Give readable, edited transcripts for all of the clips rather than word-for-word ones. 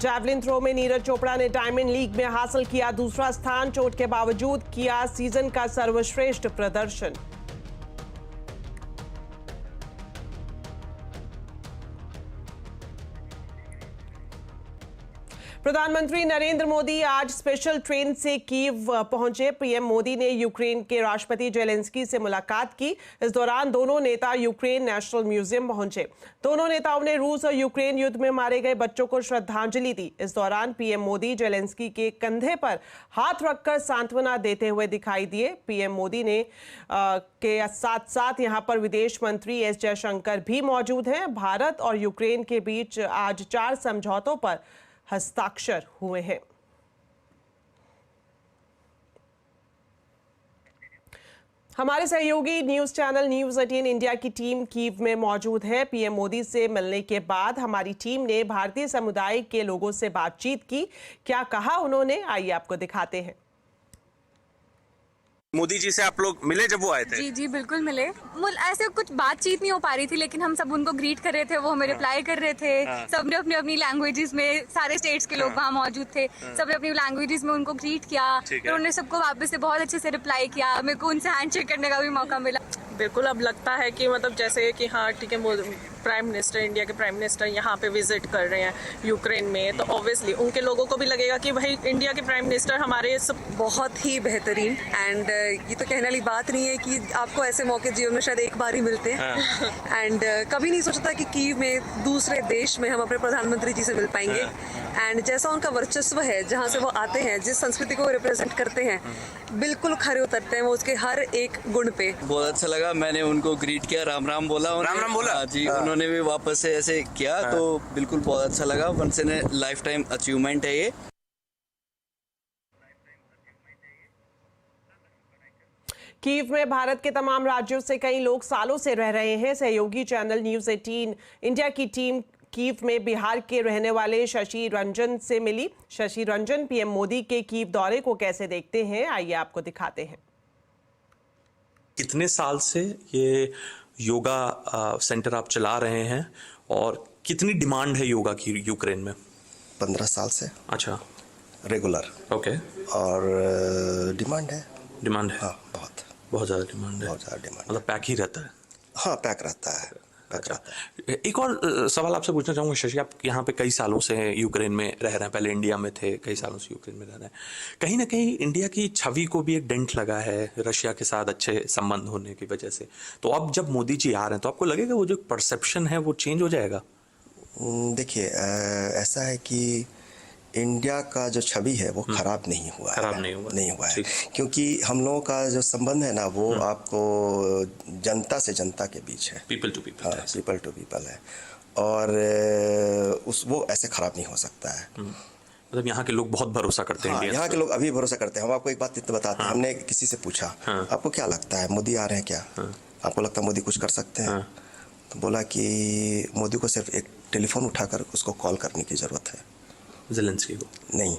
Javelin throw में नीरज चोपड़ा ने diamond league में हासिल किया दूसरा स्थान। चोट के बावजूद किया सीजन का सर्वश्रेष्ठ प्रदर्शन। प्रधानमंत्री नरेंद्र मोदी आज स्पेशल ट्रेन से कीव पहुंचे। पीएम मोदी ने यूक्रेन के राष्ट्रपति जेलेंस्की से मुलाकात की। इस दौरान दोनों नेता यूक्रेन नेशनल म्यूजियम पहुंचे। दोनों नेताओं ने रूस और यूक्रेन युद्ध में मारे गए बच्चों को श्रद्धांजलि दी। इस दौरान पीएम मोदी जेलेंस्की के कंधे पर हाथ रखकर सांत्वना देते हुए दिखाई दिए। पीएम मोदी ने के साथ साथ यहां पर विदेश मंत्री एस जयशंकर भी मौजूद हैं। भारत और यूक्रेन के बीच आज 4 समझौतों पर हस्ताक्षर हुए हैं। हमारे सहयोगी न्यूज चैनल न्यूज 18 इंडिया की टीम कीव में मौजूद है। पीएम मोदी से मिलने के बाद हमारी टीम ने भारतीय समुदाय के लोगों से बातचीत की। क्या कहा उन्होंने, आइए आपको दिखाते हैं। मोदी जी से आप लोग मिले जब वो आए थे? जी जी बिल्कुल मिले। ऐसे कुछ बातचीत नहीं हो पा रही थी, लेकिन हम सब उनको ग्रीट कर रहे थे, वो हमें रिप्लाई कर रहे थे। सबने अपनी अपनी लैंग्वेजेस में, सारे स्टेट्स के लोग वहाँ मौजूद थे, सबने अपनी लैंग्वेजेस में उनको ग्रीट किया। फिर उन्होंने सबको वापस से बहुत अच्छे से रिप्लाई किया। मेरे को उनसे हैंडशेक करने का भी मौका मिला। बिल्कुल, अब लगता है कि मतलब जैसे कि हाँ ठीक है, प्राइम मिनिस्टर, इंडिया के प्राइम मिनिस्टर यहाँ पे विजिट कर रहे हैं यूक्रेन में, तो ऑब्वियसली उनके लोगों को भी लगेगा कि भाई इंडिया के प्राइम मिनिस्टर हमारे सब बहुत ही बेहतरीन। एंड ये तो कहने वाली बात नहीं है कि आपको ऐसे मौके जीवन में शायद एक बार ही मिलते हैं। एंड कभी नहीं सोचा था कि कीव में, दूसरे देश में हम अपने प्रधानमंत्री जी से मिल पाएंगे। एंड जैसा उनका वर्चस्व है, जहाँ से वो आते हैं, जिस संस्कृति को रिप्रेजेंट करते हैं, बिल्कुल खरे उतरते हैं वो उसके हर एक गुण पे। बहुत अच्छा लगा, मैंने उनको ग्रीट किया, राम राम बोला। राम राम बोला जी। उन्होंने भी वापस से ऐसे किया, तो बिल्कुल बहुत अच्छा लगा। Once in life time achievement है ये। कीव में भारत के तमाम राज्यों से कई लोग सालों से रह रहे हैं। सहयोगी चैनल न्यूज 18 इंडिया की टीम कीव में बिहार के रहने वाले शशि रंजन से मिली। शशि रंजन पीएम मोदी के कीव दौरे को कैसे देखते हैं, आइए आपको दिखाते हैं। कितने साल से ये योगा सेंटर आप चला रहे हैं और कितनी डिमांड है योगा की यूक्रेन में? 15 साल से। अच्छा, रेगुलर। ओके। और डिमांड है? डिमांड है, हाँ, बहुत ज़्यादा डिमांड है। बहुत ज़्यादा डिमांड, मतलब पैक ही रहता है? हाँ, पैक रहता है। अच्छा, एक और सवाल आपसे पूछना चाहूँगा शशि, आप यहाँ पे कई सालों से यूक्रेन में रह रहे हैं, पहले इंडिया में थे, कई सालों से यूक्रेन में रह रहे हैं। कहीं ना कहीं इंडिया की छवि को भी एक डेंट लगा है रशिया के साथ अच्छे संबंध होने की वजह से। तो अब जब मोदी जी आ रहे हैं तो आपको लगेगा वो जो परसेप्शन है वो चेंज हो जाएगा? देखिए, ऐसा है कि इंडिया का जो छवि है वो खराब नहीं हुआ है, क्योंकि हम लोगों का जो संबंध है ना वो आपको जनता से जनता के बीच है, पीपल टू पीपल। हाँ, पीपल टू पीपल है। और वो ऐसे खराब नहीं हो सकता है। मतलब यहाँ के लोग बहुत भरोसा करते हैं। हाँ, यहाँ के लोग अभी भरोसा करते हैं। हम आपको एक बात बताते हैं। हमने किसी से पूछा, आपको क्या लगता है मोदी आ रहे हैं क्या? आपको लगता है मोदी कुछ कर सकते हैं? तो बोला कि मोदी को सिर्फ एक टेलीफोन उठाकर उसको कॉल करने की जरूरत है। ज़ेलेंस्की को नहीं,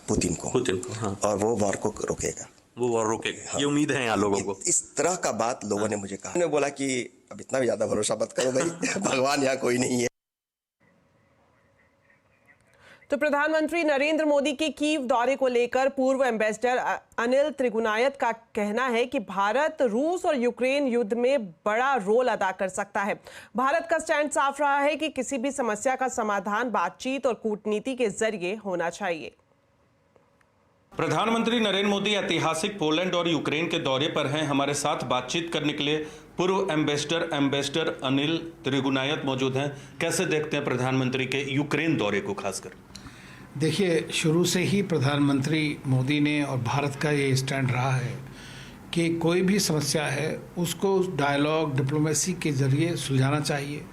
पुतिन को। हाँ। और वो वॉर को रोकेगा। वो वॉर रोकेगा। हाँ। ये उम्मीद है यहाँ लोगों को। इस तरह का बात लोगों ने मुझे कहा। मैंने बोला कि अब इतना भी ज्यादा भरोसा मत करो भाई, भगवान यहाँ कोई नहीं है। तो प्रधानमंत्री नरेंद्र मोदी के कीव दौरे को लेकर पूर्व एम्बेसडर अनिल त्रिगुनायत का कहना है कि भारत रूस और यूक्रेन युद्ध में बड़ा रोल अदा कर सकता है। भारत का स्टैंड साफ रहा है कि किसी भी समस्या का समाधान बातचीत और कूटनीति के जरिए होना चाहिए। प्रधानमंत्री नरेंद्र मोदी ऐतिहासिक पोलैंड और यूक्रेन के दौरे पर हैं। हमारे साथ बातचीत करने के लिए पूर्व एम्बेसडर अनिल त्रिगुनायत मौजूद हैं। कैसे देखते हैं प्रधानमंत्री के यूक्रेन दौरे को? खासकर देखिए, शुरू से ही प्रधानमंत्री मोदी ने और भारत का ये स्टैंड रहा है कि कोई भी समस्या है उसको डायलॉग, डिप्लोमेसी के ज़रिए सुलझाना चाहिए।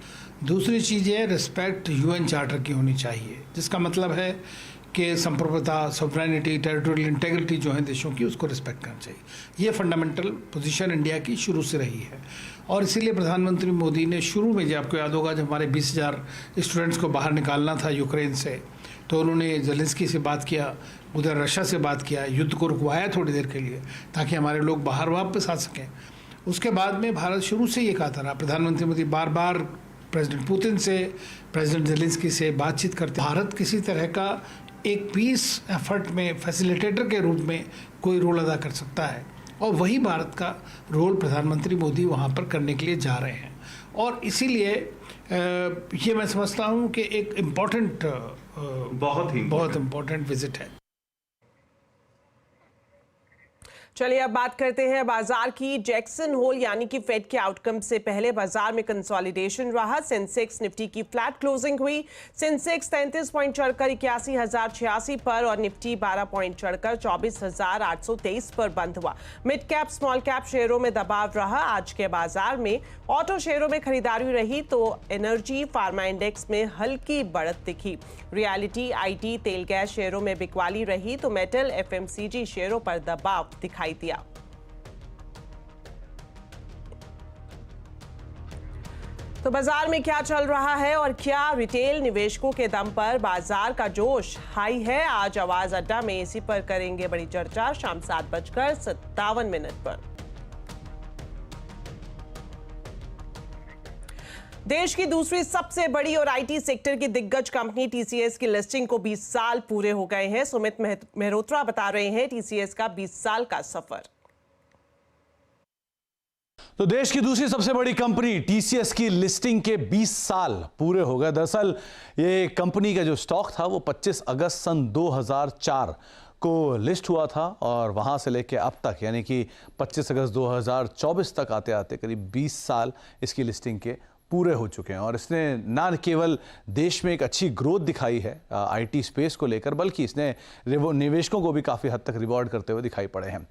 दूसरी चीज़ है रिस्पेक्ट यूएन चार्टर की होनी चाहिए, जिसका मतलब है कि संप्रभुता, सॉवरेनिटी, टेरिटोरियल इंटेग्रिटी जो है देशों की, उसको रिस्पेक्ट करना चाहिए। ये फंडामेंटल पोजीशन इंडिया की शुरू से रही है। और इसीलिए प्रधानमंत्री मोदी ने शुरू में, जब आपको याद होगा, जब हमारे 20,000 स्टूडेंट्स को बाहर निकालना था यूक्रेन से, तो उन्होंने ज़ेलेंस्की से बात किया, उधर रशिया से बात किया, युद्ध को रुकवाया थोड़ी देर के लिए ताकि हमारे लोग बाहर वापस आ सकें। उसके बाद में भारत शुरू से ये कहता रहा, प्रधानमंत्री मोदी बार बार प्रेसिडेंट पुतिन से, प्रेसिडेंट जेलेंस्की से बातचीत करते। भारत किसी तरह का एक पीस एफर्ट में फैसिलिटेटर के रूप में कोई रोल अदा कर सकता है, और वही भारत का रोल प्रधानमंत्री मोदी वहाँ पर करने के लिए जा रहे हैं। और इसीलिए ये मैं समझता हूँ कि एक इम्पॉर्टेंट बहुत इम्पॉर्टेंट विजिट है। चलिए अब बात करते हैं बाजार की। जैक्सन होल यानी कि फेड के आउटकम से पहले बाजार में कंसोलिडेशन रहा। सेंसेक्स निफ्टी की फ्लैट क्लोजिंग हुई। सेंसेक्स 33 पॉइंट चढ़कर 81,086 पर और निफ्टी 12 पॉइंट चढ़कर 24,823 पर बंद हुआ। मिड कैप स्मॉल कैप शेयरों में दबाव रहा। आज के बाजार में ऑटो शेयरों में खरीदारी रही तो एनर्जी फार्मा इंडेक्स में हल्की बढ़त दिखी। रियलिटी, आईटी, तेल गैस शेयरों में बिकवाली रही तो मेटल, एफएमसीजी शेयरों पर दबाव दिखाई दिया। तो बाजार में क्या चल रहा है और क्या रिटेल निवेशकों के दम पर बाजार का जोश हाई है? आज आवाज अड्डा में इसी पर करेंगे बड़ी चर्चा शाम 7:57 पर। देश की दूसरी सबसे बड़ी और आईटी सेक्टर की दिग्गज कंपनी टीसीएस की लिस्टिंग को 20 साल पूरे हो गए हैं। सुमित मेहरोत्रा बता रहे हैं टीसीएस का 20 साल का सफर। तो देश की दूसरी सबसे बड़ी कंपनी टीसीएस की लिस्टिंग के 20 साल पूरे हो गए। दरअसल ये कंपनी का जो स्टॉक था वो 25 अगस्त सन 2004 को लिस्ट हुआ था और वहां से लेके अब तक यानी कि 25 अगस्त 2024 तक आते आते करीब 20 साल इसकी लिस्टिंग के पूरे हो चुके हैं। और इसने ना केवल देश में एक अच्छी ग्रोथ दिखाई है आईटी स्पेस को लेकर, बल्कि इसने निवेशकों को भी काफ़ी हद तक रिवॉर्ड करते हुए दिखाई पड़े हैं।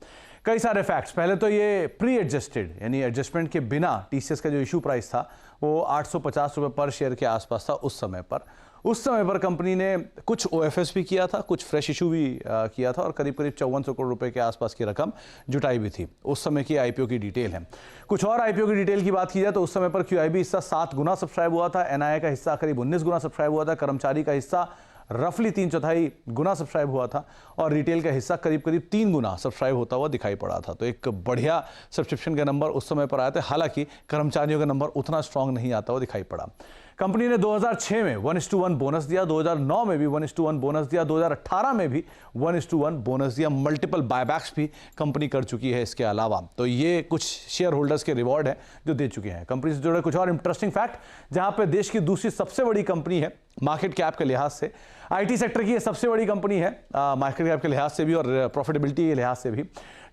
कई सारे फैक्ट्स। पहले तो ये प्री एडजस्टेड यानी एडजस्टमेंट के बिना टीसीएस का जो इशू प्राइस था वो 850 रुपये पर शेयर के आसपास था उस समय पर। उस समय पर कंपनी ने कुछ ओएफएस भी किया था, कुछ फ्रेश इशू भी किया था और करीब करीब 5400 करोड़ रुपए के आसपास की रकम जुटाई भी थी। उस समय की आईपीओ की डिटेल है। कुछ और आईपीओ की डिटेल की बात की जाए तो उस समय पर क्यूआईबी हिस्सा 7 गुना सब्सक्राइब हुआ था, एनआईए का हिस्सा करीब 19 गुना सब्सक्राइब हुआ था, कर्मचारी का हिस्सा रफली 3/4 गुना सब्सक्राइब हुआ था और रिटेल का हिस्सा करीब करीब 3 गुना सब्सक्राइब होता हुआ दिखाई पड़ा था। तो एक बढ़िया सब्सक्रिप्शन के नंबर उस समय पर आए थे। हालांकि कर्मचारियों का नंबर उतना स्ट्रांग नहीं आता हुआ दिखाई पड़ा। कंपनी ने 2006 में 1:1 बोनस दिया, 2009 में भी 1:1 बोनस दिया, 2018 में भी 1:1 बोनस दिया। मल्टीपल बायबैक्स भी कंपनी कर चुकी है इसके अलावा। तो ये कुछ शेयर होल्डर्स के रिवॉर्ड है जो दे चुके हैं। कंपनी से जुड़े कुछ और इंटरेस्टिंग फैक्ट, जहां पे देश की दूसरी सबसे बड़ी कंपनी है मार्केट कैप के लिहाज से, आईटी सेक्टर की ये सबसे बड़ी कंपनी है मार्केट कैप के लिहाज से भी और प्रॉफिटेबिलिटी के लिहाज से भी।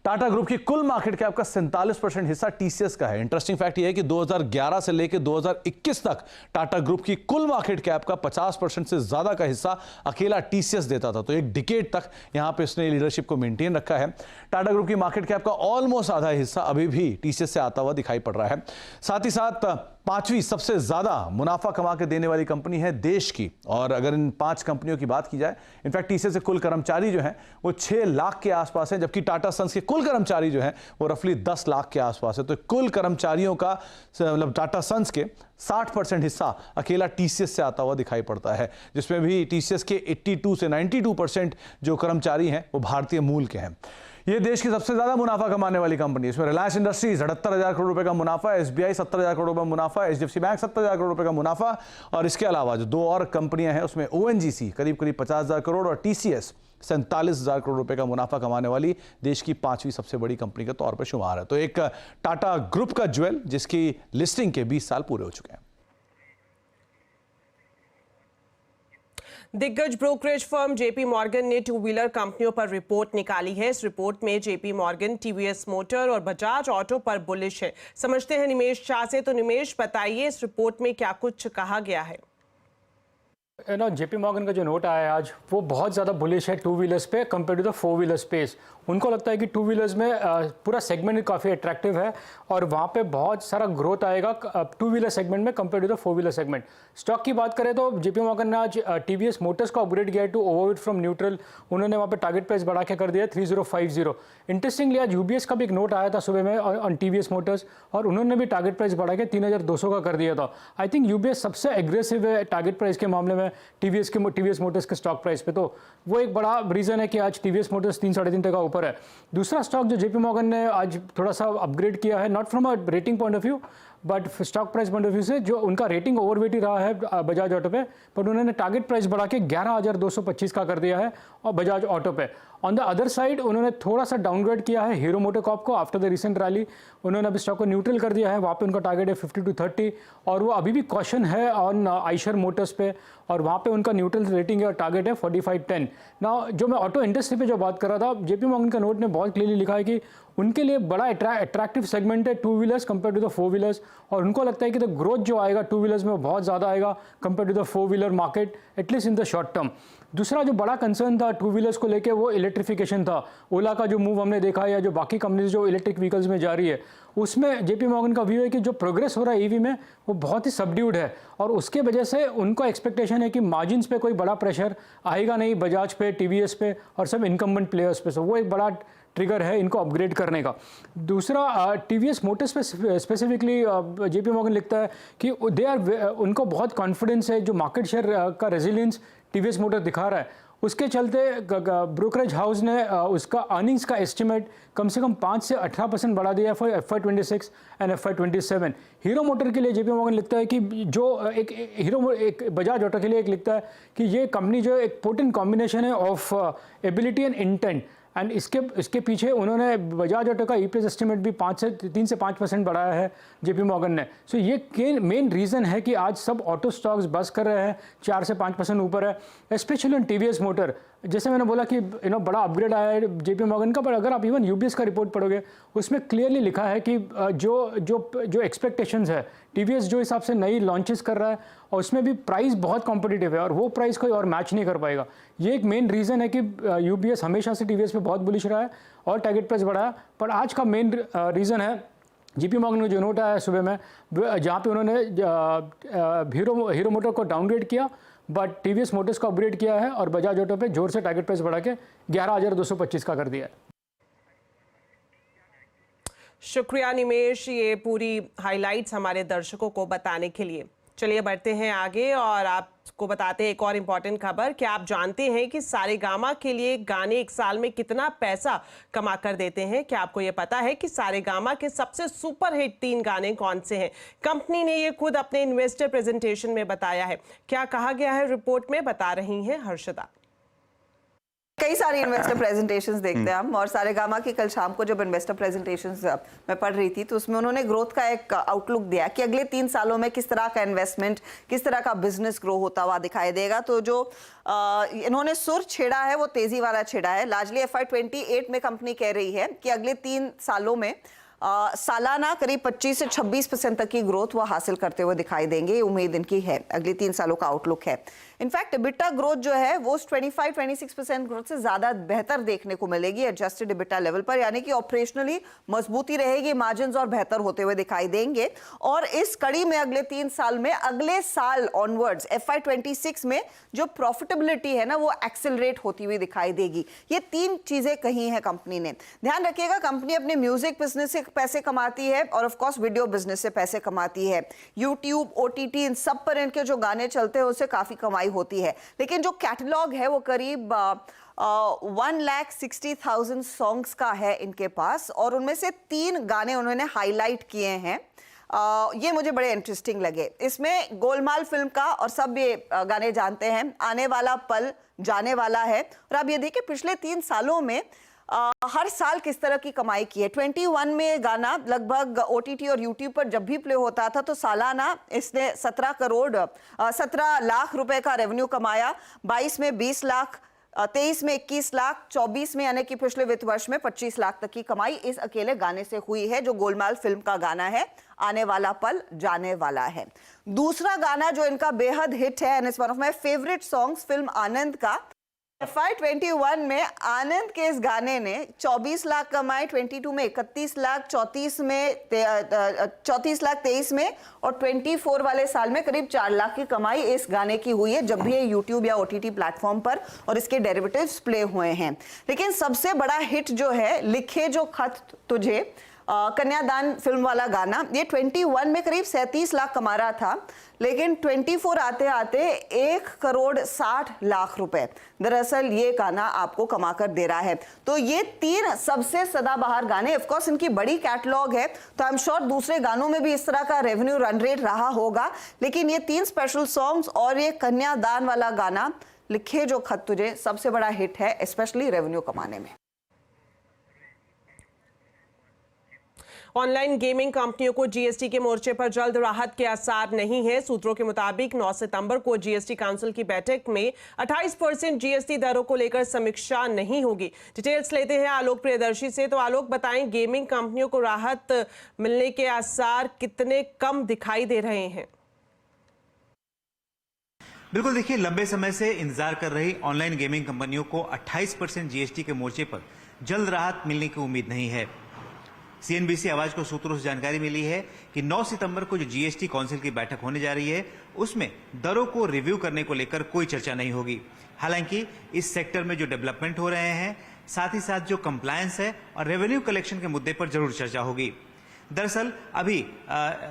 टाटा ग्रुप की कुल मार्केट कैप का 47% हिस्सा टीसीएस का है। इंटरेस्टिंग फैक्ट यह है कि 2011 से लेकर 2021 तक टाटा ग्रुप की कुल मार्केट कैप का 50% से ज्यादा का हिस्सा अकेला टीसीएस देता था। तो एक डिकेड तक यहां पे इसने लीडरशिप को मेंटेन रखा है। टाटा ग्रुप की मार्केट कैप का ऑलमोस्ट आधा हिस्सा अभी भी टीसीएस से आता हुआ दिखाई पड़ रहा है। साथ ही साथ 5वीं सबसे ज्यादा मुनाफा कमा के देने वाली कंपनी है देश की। और अगर इन 5 कंपनियों की बात की जाए, इनफैक्ट टीसीएस के कुल कर्मचारी जो हैं वो 6 लाख के आसपास हैं, जबकि टाटा सन्स के कुल कर्मचारी जो हैं वो रफली 10 लाख के आसपास है। तो कुल कर्मचारियों का मतलब टाटा सन्स के 60% हिस्सा अकेला टीसीएस से आता हुआ दिखाई पड़ता है, जिसमें भी टीसीएस के 82 से 92% जो कर्मचारी हैं वो भारतीय मूल के हैं। ये देश की सबसे ज्यादा मुनाफा कमाने वाली कंपनी है। इसमें रिलायंस इंडस्ट्रीज 78,000 करोड़ रुपए का मुनाफा, एसबीआई 70,000 करोड़ रुपए का मुनाफा, एचडीएफसी बैंक 70,000 करोड़ रुपए का मुनाफा और इसके अलावा जो 2 और कंपनियां हैं उसमें ओएनजीसी करीब करीब 50,000 करोड़ और टीसीएस 47,000 करोड़ रुपए का मुनाफा कमाने वाली देश की 5वीं सबसे बड़ी कंपनी के तौर पर शुमार है। तो एक टाटा ग्रुप का ज्वेल जिसकी लिस्टिंग के 20 साल पूरे हो चुके हैं। दिग्गज ब्रोकरेज फर्म जेपी मॉर्गन ने 2 व्हीलर कंपनियों पर रिपोर्ट निकाली है। इस रिपोर्ट में जेपी मॉर्गन टीवीएस मोटर और बजाज ऑटो पर बुलिश है। समझते हैं निमेश शाह से। तो निमेश बताइए इस रिपोर्ट में क्या कुछ कहा गया है? जेपी मॉर्गन का जो नोट आया है आज वो बहुत ज़्यादा बुलिश है 2 व्हीलर्स पे compare to the 4 wheeler space. उनको लगता है कि 2 व्हीलर्स में पूरा सेगमेंट काफ़ी अट्रैक्टिव है और वहाँ पे बहुत सारा ग्रोथ आएगा 2 व्हीलर सेगमेंट में compare to the 4 wheeler segment. Stock की बात करें तो जेपी मॉर्गन ने आज टीवीएस मोटर्स को अपग्रेड किया है टू ओवरवेट फ्रॉम न्यूट्रल। उन्होंने वहाँ पे टारगेट प्राइस बढ़ा के कर दिया 3050। इंटरेस्टिंगली आज यूबीएस का भी एक नोट आया था सुबह में ऑन टीवीएस मोटर्स और उन्होंने भी टारगेट प्राइस बढ़ा के 3200 का कर दिया था। आई थिंक यूबीएस सबसे एग्रेसिव है टारगेट प्राइस के मामले में टीवीएस मोटर्स के स्टॉक प्राइस पे। तो वो एक बड़ा रीजन है कि आज टीवीएस मोटर्स 3-3.5 टका ऊपर है। दूसरा स्टॉक जो जेपी मॉर्गन ने आज थोड़ा सा अपग्रेड किया है, not from a rating point of view but stock price point of view से जो उनका रेटिंग ओवरवेट ही रहा है बजाज ऑटो पे, पर उन्होंने टारगेट प्राइस बढ़ा के 11,225 का कर दिया है और बजाज ऑटो पे। ऑन द अदर साइड उन्होंने थोड़ा सा डाउनग्रेड किया है हीरो मोटोकॉर्प को आफ्टर द रिसेंट रैली। उन्होंने अभी स्टॉक को न्यूट्रल कर दिया है, वहाँ पे उनका टारगेट है 50 to 30 और वो अभी भी कॉशन है ऑन आइशर मोटर्स पे और वहाँ पे उनका न्यूट्रल रेटिंग या टारगेट है 45-10। ना जो मैं ऑटो इंडस्ट्री पे जो बात कर रहा था, जेपी मॉर्गन का नोट ने बहुत क्लियरली लिखा है कि उनके लिए बड़ा अट्रैक्टिव सेगमेंट है two wheelers compare to the four wheelers, और उनको लगता है कि द ग्रोथ जो आएगा टू व्हीलर्स में वो बहुत ज़्यादा आएगा compare to the four wheeler market, at least in the short term. दूसरा जो बड़ा कंसर्न था टू व्हीलर्स को लेके वो इलेक्ट्रिफिकेशन था। ओला का जो मूव हमने देखा या जो बाकी कंपनीज जो इलेक्ट्रिक व्हीकल्स में जा रही है, उसमें जेपी मॉर्गन का व्यू है कि जो प्रोग्रेस हो रहा है ईवी में वो बहुत ही सबड्यूड है और उसके वजह से उनको एक्सपेक्टेशन है कि मार्जिन्स पे कोई बड़ा प्रेशर आएगा नहीं बजाज पे, टीवीएस पे और सब इनकम्बेंट प्लेयर्स पे। सो वो एक बड़ा ट्रिगर है इनको अपग्रेड करने का। दूसरा टीवीएस मोटर्स पे स्पेसिफिकली जेपी मॉर्गन लिखता है कि दे आर उनको बहुत कॉन्फिडेंस है जो मार्केट शेयर का रेजिलियंस टीवीएस मोटर दिखा रहा है, उसके चलते ब्रोकरेज हाउस ने उसका अर्निंग्स का एस्टिमेट कम से कम 5 से 18% बढ़ा दिया है for FY26 and FY27। Hero motor के लिए जेपी मॉर्गन लिखता है कि जो एक बजाज ऑटो के लिए एक लिखता है कि ये कंपनी जो एक पोटेंट कॉम्बिनेशन है of ability and intent, and इसके पीछे उन्होंने बजाज ऑटो का ईपीएस एस्टिमेट भी 3 से 5% बढ़ाया है जेपी मॉर्गन ने। सो ये मेन रीज़न है कि आज सब ऑटो स्टॉक्स बस कर रहे हैं, 4 से 5% ऊपर है, स्पेशली ऑन टीवीएस मोटर। जैसे मैंने बोला कि बड़ा अपग्रेड आया है जेपी मॉर्गन का, पर अगर आप इवन यूबीएस का रिपोर्ट पढ़ोगे उसमें क्लियरली लिखा है कि जो एक्सपेक्टेशंस है टीवीएस जो हिसाब से नई लॉन्चेस कर रहा है और उसमें भी प्राइस बहुत कॉम्पिटिटिव है और वो प्राइस कोई और मैच नहीं कर पाएगा। ये एक मेन रीज़न है कि यूबीएस हमेशा से टीवीएस पे बहुत बुलिश रहा है और टारगेट प्राइस बढ़ाया, पर आज का मेन रीज़न है जेपी मॉर्गन का जो नोट आया सुबह में जहाँ पे उन्होंने हीरो मोटर को डाउनग्रेड किया बट टीवीएस मोटर्स को अपग्रेड किया है और बजाज ऑटो पे जोर से टारगेट प्राइस बढ़ा के 11,225 का कर दिया है। शुक्रिया निमेश, ये पूरी हाइलाइट्स हमारे दर्शकों को बताने के लिए। चलिए बढ़ते हैं आगे और आपको बताते हैं एक और इम्पॉर्टेंट खबर। क्या आप जानते हैं कि सारेगामा के लिए गाने एक साल में कितना पैसा कमा कर देते हैं? क्या आपको ये पता है कि सारेगामा के सबसे सुपर हिट 3 गाने कौन से हैं? कंपनी ने ये खुद अपने इन्वेस्टर प्रेजेंटेशन में बताया है। क्या कहा गया है रिपोर्ट में, बता रही हैं हर्षदा। कई सारी इन्वेस्टर प्रेजेंटेशंस देखते हैं हम, और सारेगामा की कल शाम को जब इन्वेस्टर प्रेजेंटेशंस मैं पढ़ रही थी तो उसमें उन्होंने ग्रोथ का एक आउटलुक दिया कि अगले 3 सालों में किस तरह का इन्वेस्टमेंट, किस तरह का बिजनेस ग्रो होता हुआ दिखाई देगा। तो जो इन्होंने सुर छेड़ा है वो तेजी वाला छेड़ा है। लार्जली FY28 में कंपनी कह रही है कि अगले 3 सालों में सालाना करीब 25 से 26% तक की ग्रोथ वो हासिल करते हुए दिखाई देंगे, उम्मीद इनकी है। अगले 3 सालों का आउटलुक है। इनफैक्ट EBITDA ग्रोथ जो है वो 25-26% ग्रोथ से ज्यादा बेहतर देखने को मिलेगी एडजस्टेड EBITDA लेवल पर, यानी कि ऑपरेशनली मजबूती रहेगी, मार्जिन्स और बेहतर होते हुए दिखाई देंगे। और इस कड़ी में अगले 3 साल में, अगले साल ऑनवर्ड्स FY26 में जो प्रॉफिटेबिलिटी है ना वो एक्सेलरेट होती हुई दिखाई देगी। ये 3 चीजें कही हैं कंपनी ने। ध्यान रखिएगा, कंपनी अपने म्यूजिक बिजनेस से पैसे कमाती है और ऑफ कोर्स वीडियो बिजनेस से पैसे कमाती है। यूट्यूब, OTT इन सब पर इनके जो गाने चलते हैं उससे काफी कमाई होती है, लेकिन जो कैटलॉग है वो करीब 1,60,000 सॉन्ग्स का है इनके पास, और उनमें से 3 गाने उन्होंने हाईलाइट किए हैं। ये मुझे बड़े इंटरेस्टिंग लगे। इसमें गोलमाल फिल्म का, और सब ये गाने जानते हैं, आने वाला पल, जाने वाला है। और आप ये देखिए पिछले 3 सालों में हर साल किस तरह की कमाई की है। 21 में गाना लगभग OTT और YouTube पर जब भी प्ले होता था तो सालाना इसने 17 लाख रुपए का रेवेन्यू कमाया। 22 में 20 लाख, 23 में 21 लाख, 24 में यानी कि पिछले वित्त वर्ष में 25 लाख तक की कमाई इस अकेले गाने से हुई है, जो गोलमाल फिल्म का गाना है, आने वाला पल, जाने वाला है। दूसरा गाना जो इनका बेहद हिट है and it's one of my favourite songs, film Anand का। FY21 में आनंद के इस गाने ने 24 लाख कमाए, 22 में 31 लाख, 34 लाख 23 में, और 24 वाले साल में करीब 4 लाख की कमाई इस गाने की हुई है जब भी ये YouTube या OTT प्लेटफॉर्म पर और इसके डेरिवेटिव्स प्ले हुए हैं। लेकिन सबसे बड़ा हिट जो है, लिखे जो खत तुझे, कन्यादान फिल्म वाला गाना, ये 21 में करीब 37 लाख कमा रहा था, लेकिन 24 आते आते 1,60,00,000 रुपए दरअसल ये गाना आपको कमा कर दे रहा है। तो ये 3 सबसे सदाबहार गाने, ऑफ कोर्स इनकी बड़ी कैटलॉग है, तो आई एम श्योर दूसरे गानों में भी इस तरह का रेवेन्यू रन रेट रहा होगा, लेकिन ये 3 स्पेशल सॉन्ग्स और ये कन्यादान वाला गाना, लिखे जो खत तुझे, सबसे बड़ा हिट है स्पेशली रेवेन्यू कमाने में। ऑनलाइन गेमिंग कंपनियों को जीएसटी के मोर्चे पर जल्द राहत के आसार नहीं है। सूत्रों के मुताबिक 9 सितंबर को जीएसटी काउंसिल की बैठक में 28% जीएसटी दरों को लेकर समीक्षा नहीं होगी। डिटेल्स लेते हैं आलोक प्रियदर्शी से। तो आलोक, बताएं गेमिंग कंपनियों को राहत मिलने के आसार कितने कम दिखाई दे रहे हैं? बिल्कुल, देखिए, लंबे समय से इंतजार कर रही ऑनलाइन गेमिंग कंपनियों को 28% जीएसटी के मोर्चे पर जल्द राहत मिलने की उम्मीद नहीं है। सीएनबीसी आवाज को सूत्रों से जानकारी मिली है कि 9 सितंबर को जो जीएसटी काउंसिल की बैठक होने जा रही है, उसमें दरों को रिव्यू करने को लेकर कोई चर्चा नहीं होगी। हालांकि इस सेक्टर में जो डेवलपमेंट हो रहे हैं, साथ ही साथ जो कंप्लायंस है और रेवेन्यू कलेक्शन के मुद्दे पर जरूर चर्चा होगी। दरअसल अभी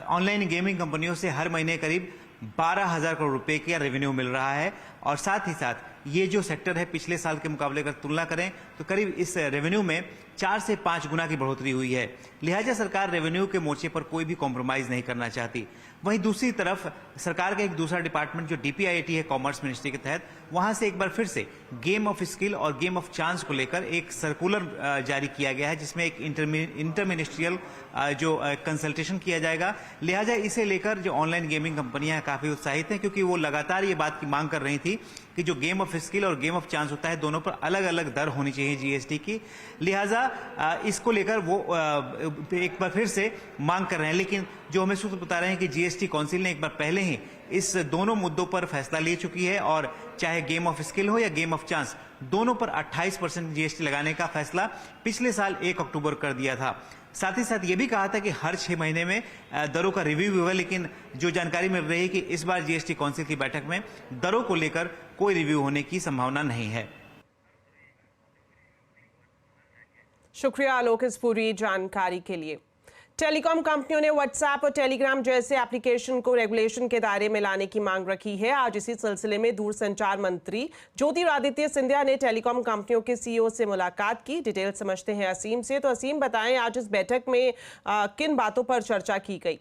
ऑनलाइन गेमिंग कंपनियों से हर महीने करीब 12,000 करोड़ रुपए का रेवेन्यू मिल रहा है, और साथ ही साथ ये जो सेक्टर है पिछले साल के मुकाबले अगर तुलना करें तो करीब इस रेवेन्यू में 4 से 5 गुना की बढ़ोतरी हुई है। लिहाजा सरकार रेवेन्यू के मोर्चे पर कोई भी कॉम्प्रोमाइज नहीं करना चाहती। वहीं दूसरी तरफ सरकार का एक दूसरा डिपार्टमेंट जो डीपीआईटी है कॉमर्स मिनिस्ट्री के तहत, वहां से एक बार फिर से गेम ऑफ स्किल और गेम ऑफ चांस को लेकर एक सर्कुलर जारी किया गया है, जिसमें एक इंटरमिनिस्ट्रियल जो कंसल्टेशन किया जाएगा। लिहाजा इसे लेकर जो ऑनलाइन गेमिंग कंपनियां काफी उत्साहित हैं, क्योंकि वो लगातार ये बात की मांग कर रही थी कि जो गेम ऑफ स्किल और गेम ऑफ चांस होता है, दोनों पर अलग अलग दर होनी चाहिए जीएसटी की। लिहाजा इसको लेकर वो एक बार फिर से मांग कर रहे हैं। लेकिन जो हमें सूत्र बता रहे हैं कि जीएसटी काउंसिल ने एक बार पहले ही इस दोनों मुद्दों पर फैसला ले चुकी है, और चाहे गेम ऑफ स्किल हो या गेम ऑफ चांस, दोनों पर 28% जीएसटी लगाने का फैसला पिछले साल 1 अक्टूबर कर दिया था। साथ ही साथ ये भी कहा था कि हर 6 महीने में दरों का रिव्यू होगा, लेकिन जो जानकारी मिल रही है कि इस बार जीएसटी काउंसिल की बैठक में दरों को लेकर कोई रिव्यू होने की संभावना नहीं है। शुक्रिया आलोक इस पूरी जानकारी के लिए। टेलीकॉम कंपनियों ने व्हाट्सएप और टेलीग्राम जैसे एप्लीकेशन को रेगुलेशन के दायरे में लाने की मांग रखी है। आज इसी सिलसिले में दूरसंचार मंत्री ज्योतिरादित्य सिंधिया ने टेलीकॉम कंपनियों के सीईओ से मुलाकात की। डिटेल समझते हैं असीम से। तो असीम, बताएं आज इस बैठक में किन बातों पर चर्चा की गई?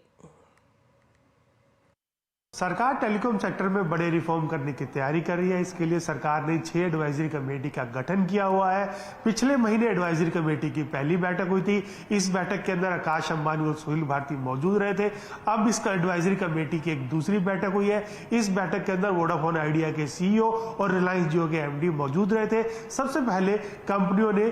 सरकार टेलीकॉम सेक्टर में बड़े रिफॉर्म करने की तैयारी कर रही है। इसके लिए सरकार ने 6 एडवाइजरी कमेटी का गठन किया हुआ है। पिछले महीने एडवाइजरी कमेटी की पहली बैठक हुई थी। इस बैठक के अंदर आकाश अंबानी और सुनील भारती मौजूद रहे थे। अब इस एडवाइजरी कमेटी की एक दूसरी बैठक हुई है। इस बैठक के अंदर वोडाफोन आइडिया के सीईओ और रिलायंस जियो के एमडी मौजूद रहे थे। सबसे पहले कंपनियों ने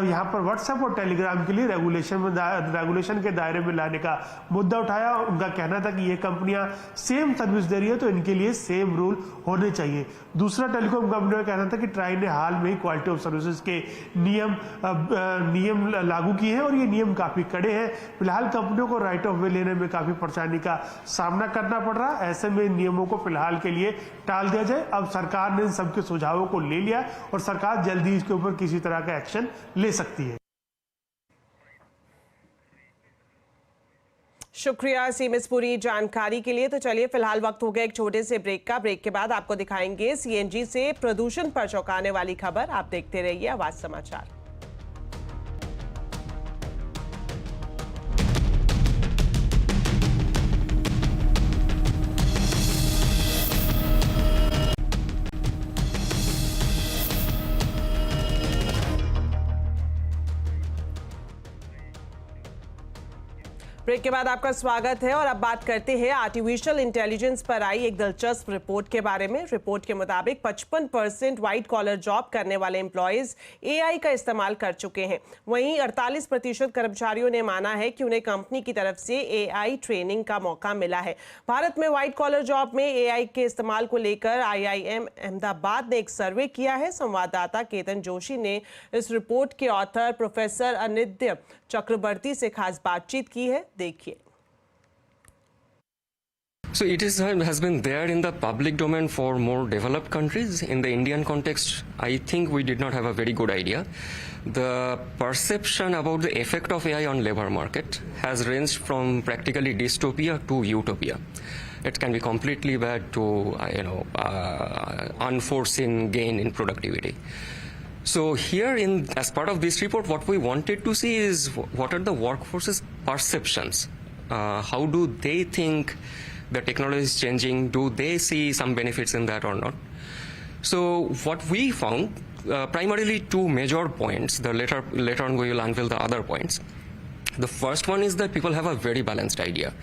यहाँ पर व्हाट्सएप और टेलीग्राम के लिए रेगुलेशन के दायरे में लाने का मुद्दा उठाया। उनका कहना था कि ये कंपनियां सेम सर्विस दे रही है, तो इनके लिए सेम रूल होने चाहिए। दूसरा, टेलीकॉम कंपनियों का कहना था कि ट्राई ने हाल में ही क्वालिटी ऑफ सर्विसेज के नियम लागू किए हैं, और ये नियम काफी कड़े हैं। फिलहाल कंपनियों को राइट ऑफ वे लेने में काफी परेशानी का सामना करना पड़ रहा है। ऐसे में इन नियमों को फिलहाल के लिए टाल दिया जाए। अब सरकार ने इन सबके सुझावों को ले लिया और सरकार जल्दी इसके ऊपर किसी तरह का एक्शन ले सकती है। शुक्रिया सीम इस पूरी जानकारी के लिए। तो चलिए फिलहाल वक्त हो गया एक छोटे से ब्रेक का। ब्रेक के बाद आपको दिखाएंगे सीएनजी से प्रदूषण पर चौंकाने वाली खबर। आप देखते रहिए आवाज समाचार। ब्रेक के बाद आपका स्वागत है और अब बात करते हैं आर्टिफिशियल इंटेलिजेंस पर आई एक दिलचस्प रिपोर्ट के बारे में। रिपोर्ट के मुताबिक 55% व्हाइट कॉलर जॉब करने वाले एम्प्लॉयज एआई का इस्तेमाल कर चुके हैं। वहीं 48% कर्मचारियों ने माना है कि उन्हें कंपनी की तरफ से एआई ट्रेनिंग का मौका मिला है। भारत में व्हाइट कॉलर जॉब में एआई के इस्तेमाल को लेकर आईआईएम अहमदाबाद ने एक सर्वे किया है। संवाददाता केतन जोशी ने इस रिपोर्ट के ऑथर प्रोफेसर अनिद्य चक्रवर्ती से खास बातचीत की है। देखिए। So it has been there in the public domain for more developed countries. In the Indian context, I think we did not have a very good idea. The perception about the effect of AI on labor market has ranged from practically dystopia to utopia. It can be completely bad to unforeseen gain in productivity. So here, as part of this report, what we wanted to see is what are the workforce's perceptions. How do they think the technology is changing? Do they see some benefits in that or not? So what we found, primarily two major points. Later on we will unveil the other points. The first one is that people have a very balanced idea.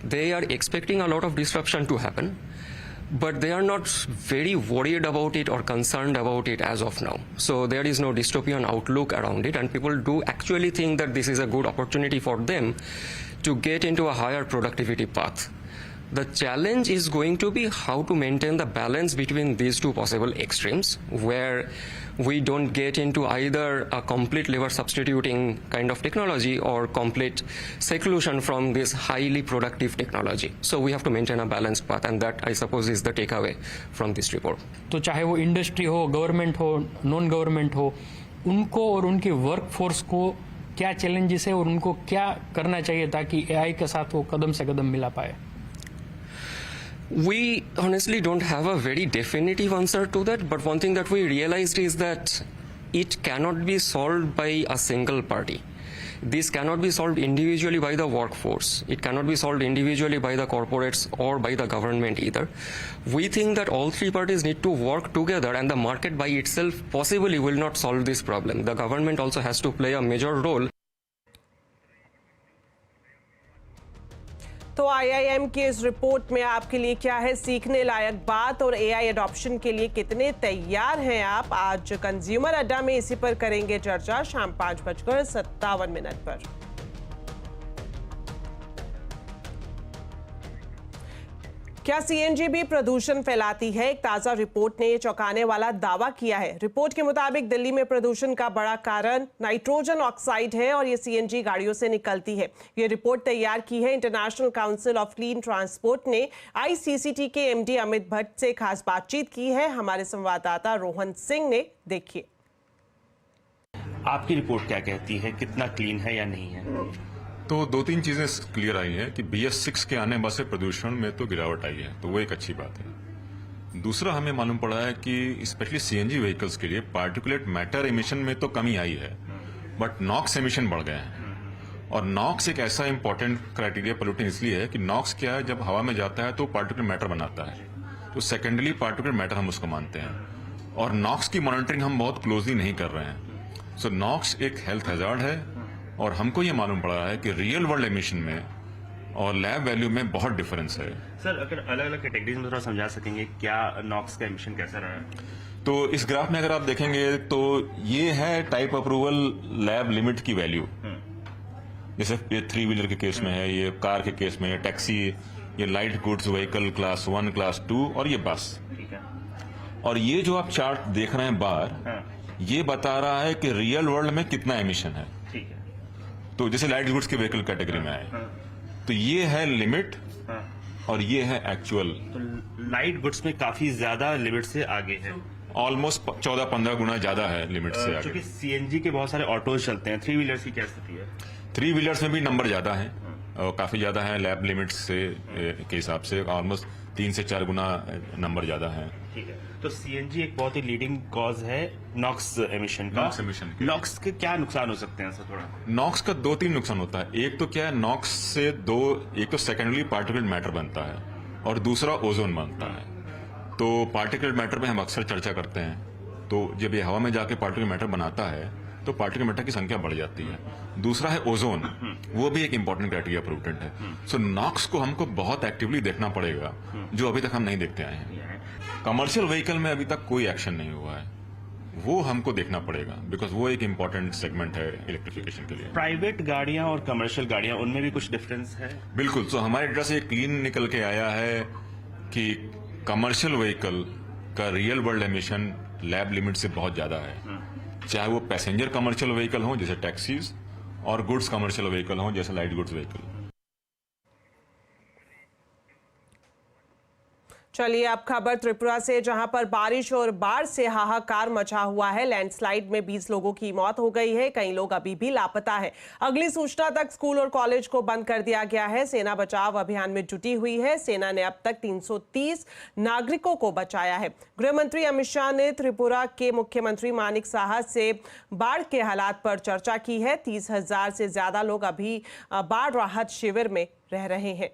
They are expecting a lot of disruption to happen, but they are not very worried about it or concerned about it as of now. So there is no dystopian outlook around it, and people do actually think that this is a good opportunity for them to get into a higher productivity path. The challenge is going to be how to maintain the balance between these two possible extremes, where we don't get into either a complete labor substituting kind of technology or complete seclusion from this highly productive technology. So we have to maintain a balanced path, and that, I suppose, is the takeaway from this report. तो चाहे वो industry हो, government हो, non government हो, उनको और उनके workforce को क्या चैलेंजेस है और उनको क्या करना चाहिए ताकि एआई के साथ वो कदम से कदम मिला पाए? We honestly don't have a very definitive answer to that, but one thing that we realized is that it cannot be solved by a single party. This cannot be solved individually by the workforce. It cannot be solved individually by the corporates or by the government either. We think that all three parties need to work together, and the market by itself possibly will not solve this problem. The government also has to play a major role. तो IIM के इस report में आपके लिए क्या है सीखने लायक बात, और AI एडॉप्शन के लिए कितने तैयार हैं आप? आज कंज्यूमर अड्डा में इसी पर करेंगे चर्चा शाम 5:57 पर। क्या CNG भी प्रदूषण फैलाती है? एक ताजा रिपोर्ट ने चौंकाने वाला दावा किया है। रिपोर्ट के मुताबिक दिल्ली में प्रदूषण का बड़ा कारण नाइट्रोजन ऑक्साइड है, और ये CNG गाड़ियों से निकलती है। ये रिपोर्ट तैयार की है international council of clean transport ने। ICCT के MD अमित भट्ट से खास बातचीत की है हमारे संवाददाता रोहन सिंह ने। देखिए, आपकी रिपोर्ट क्या कहती है, कितना क्लीन है या नहीं है? तो दो तीन चीजें क्लियर आई हैं कि BS6 के आने से प्रदूषण में तो गिरावट आई है, तो वो एक अच्छी बात है। दूसरा, हमें मालूम पड़ा है कि स्पेशली CNG व्हीकल्स के लिए पार्टिकुलेट मैटर एमिशन में तो कमी आई है, बट नॉक्स एमिशन बढ़ गए हैं। और नॉक्स एक ऐसा इंपॉर्टेंट क्राइटेरिया पोल्यूटेंट इसलिए है कि नॉक्स क्या है, जब हवा में जाता है तो पार्टिकुलेट मैटर बनाता है, तो सेकेंडली पार्टिकुलेट मैटर हम उसको मानते हैं। और नॉक्स की मॉनिटरिंग हम बहुत क्लोजली नहीं कर रहे हैं। सो नॉक्स एक हेल्थ हैजार्ड है, और हमको ये मालूम पड़ा है कि रियल वर्ल्ड एमिशन में और लैब वैल्यू में बहुत डिफरेंस है। सर, अगर अलग अलग कैटेगरीज में थोड़ा समझा सकेंगे क्या नॉक्स का एमिशन कैसा रहा है? तो इस ग्राफ में अगर आप देखेंगे तो ये है टाइप अप्रूवल लैब लिमिट की वैल्यू। जैसे ये 3 व्हीलर के केस में है, ये कार के केस में है, टैक्सी, ये light goods vehicle class 1, class 2 और ये बस। ठीक है। और ये जो आप चार्ट देख रहे हैं बाहर, ये बता रहा है कि रियल वर्ल्ड में कितना एमिशन है। ठीक है। तो जैसे लाइट गुड्स के व्हीकल कैटेगरी में आए, तो ये है लिमिट और ये है एक्चुअल। तो लाइट गुड्स में काफी ज्यादा लिमिट से आगे है, ऑलमोस्ट 14-15 गुना ज्यादा है लिमिट से आगे। क्योंकि CNG के बहुत सारे ऑटोज चलते हैं। 3 व्हीलर्स की क्या स्थिति है? 3 व्हीलर्स में भी नंबर ज्यादा है, और काफी ज्यादा है लैब लिमिट से के हिसाब से, ऑलमोस्ट 3 से 4 गुना नंबर ज्यादा है। ठीक है। तो CNG एक बहुत ही लीडिंग कॉज है नॉक्स एमिशन का। नॉक्स के क्या नुकसान हो सकते हैं सर? थोड़ा नॉक्स का 2-3 नुकसान होता है। एक तो क्या है, नॉक्स से एक तो सेकेंडरी पार्टिकुलेट मैटर बनता है, और दूसरा ओजोन बनता है। तो पार्टिकुलेट मैटर में हम अक्सर चर्चा करते हैं, तो जब ये हवा में जाके पार्टिकुलेट मैटर बनाता है तो पार्टिकुलेट मैटर की संख्या बढ़ जाती है। दूसरा है ओजोन, वो भी एक इंपॉर्टेंट क्राइटेरिया पोल्यूटेंट है। सो नॉक्स को हमको बहुत एक्टिवली देखना पड़ेगा, जो अभी तक हम नहीं देखते आए हैं। कमर्शियल व्हीकल में अभी तक कोई एक्शन नहीं हुआ है, वो हमको देखना पड़ेगा, बिकॉज वो एक इंपॉर्टेंट सेगमेंट है इलेक्ट्रिफिकेशन के लिए। प्राइवेट गाड़ियां और कमर्शियल गाड़ियां, उनमें भी कुछ डिफरेंस है? बिल्कुल। तो हमारे डेटा से क्लीन निकल के आया है कि कमर्शियल व्हीकल का real world emission lab limit से बहुत ज्यादा है, चाहे वो पैसेंजर कमर्शियल व्हीकल हो जैसे टैक्सीज, और गुड्स कमर्शियल व्हीकल हो जैसे लाइट गुड्स व्हीकल। चलिए अब खबर त्रिपुरा से, जहां पर बारिश और बाढ़ से हाहाकार मचा हुआ है। लैंडस्लाइड में 20 लोगों की मौत हो गई है, कई लोग अभी भी लापता है। अगली सूचना तक स्कूल और कॉलेज को बंद कर दिया गया है। सेना बचाव अभियान में जुटी हुई है। सेना ने अब तक 330 नागरिकों को बचाया है। गृह मंत्री अमित शाह ने त्रिपुरा के मुख्यमंत्री मानिक साहा से बाढ़ के हालात पर चर्चा की है। 30,000 से ज्यादा लोग अभी बाढ़ राहत शिविर में रह रहे हैं।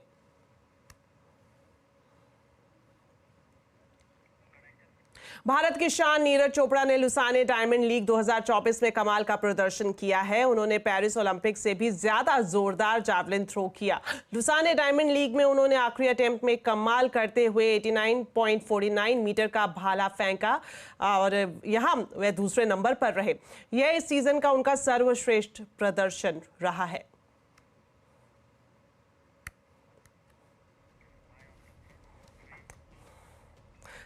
भारत की शान नीरज चोपड़ा ने लुसाने डायमंड लीग 2024 में कमाल का प्रदर्शन किया है। उन्होंने पेरिस ओलंपिक से भी ज्यादा जोरदार जैवलिन थ्रो किया। लुसाने डायमंड लीग में उन्होंने आखिरी अटेम्प्ट में कमाल करते हुए 89.49 मीटर का भाला फेंका और यहां वे दूसरे नंबर पर रहे। यह इस सीजन का उनका सर्वश्रेष्ठ प्रदर्शन रहा है।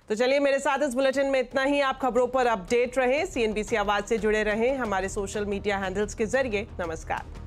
तो चलिए मेरे साथ इस बुलेटिन में इतना ही। आप खबरों पर अपडेट रहें, CNBC आवाज से जुड़े रहें हमारे सोशल मीडिया हैंडल्स के जरिए। नमस्कार।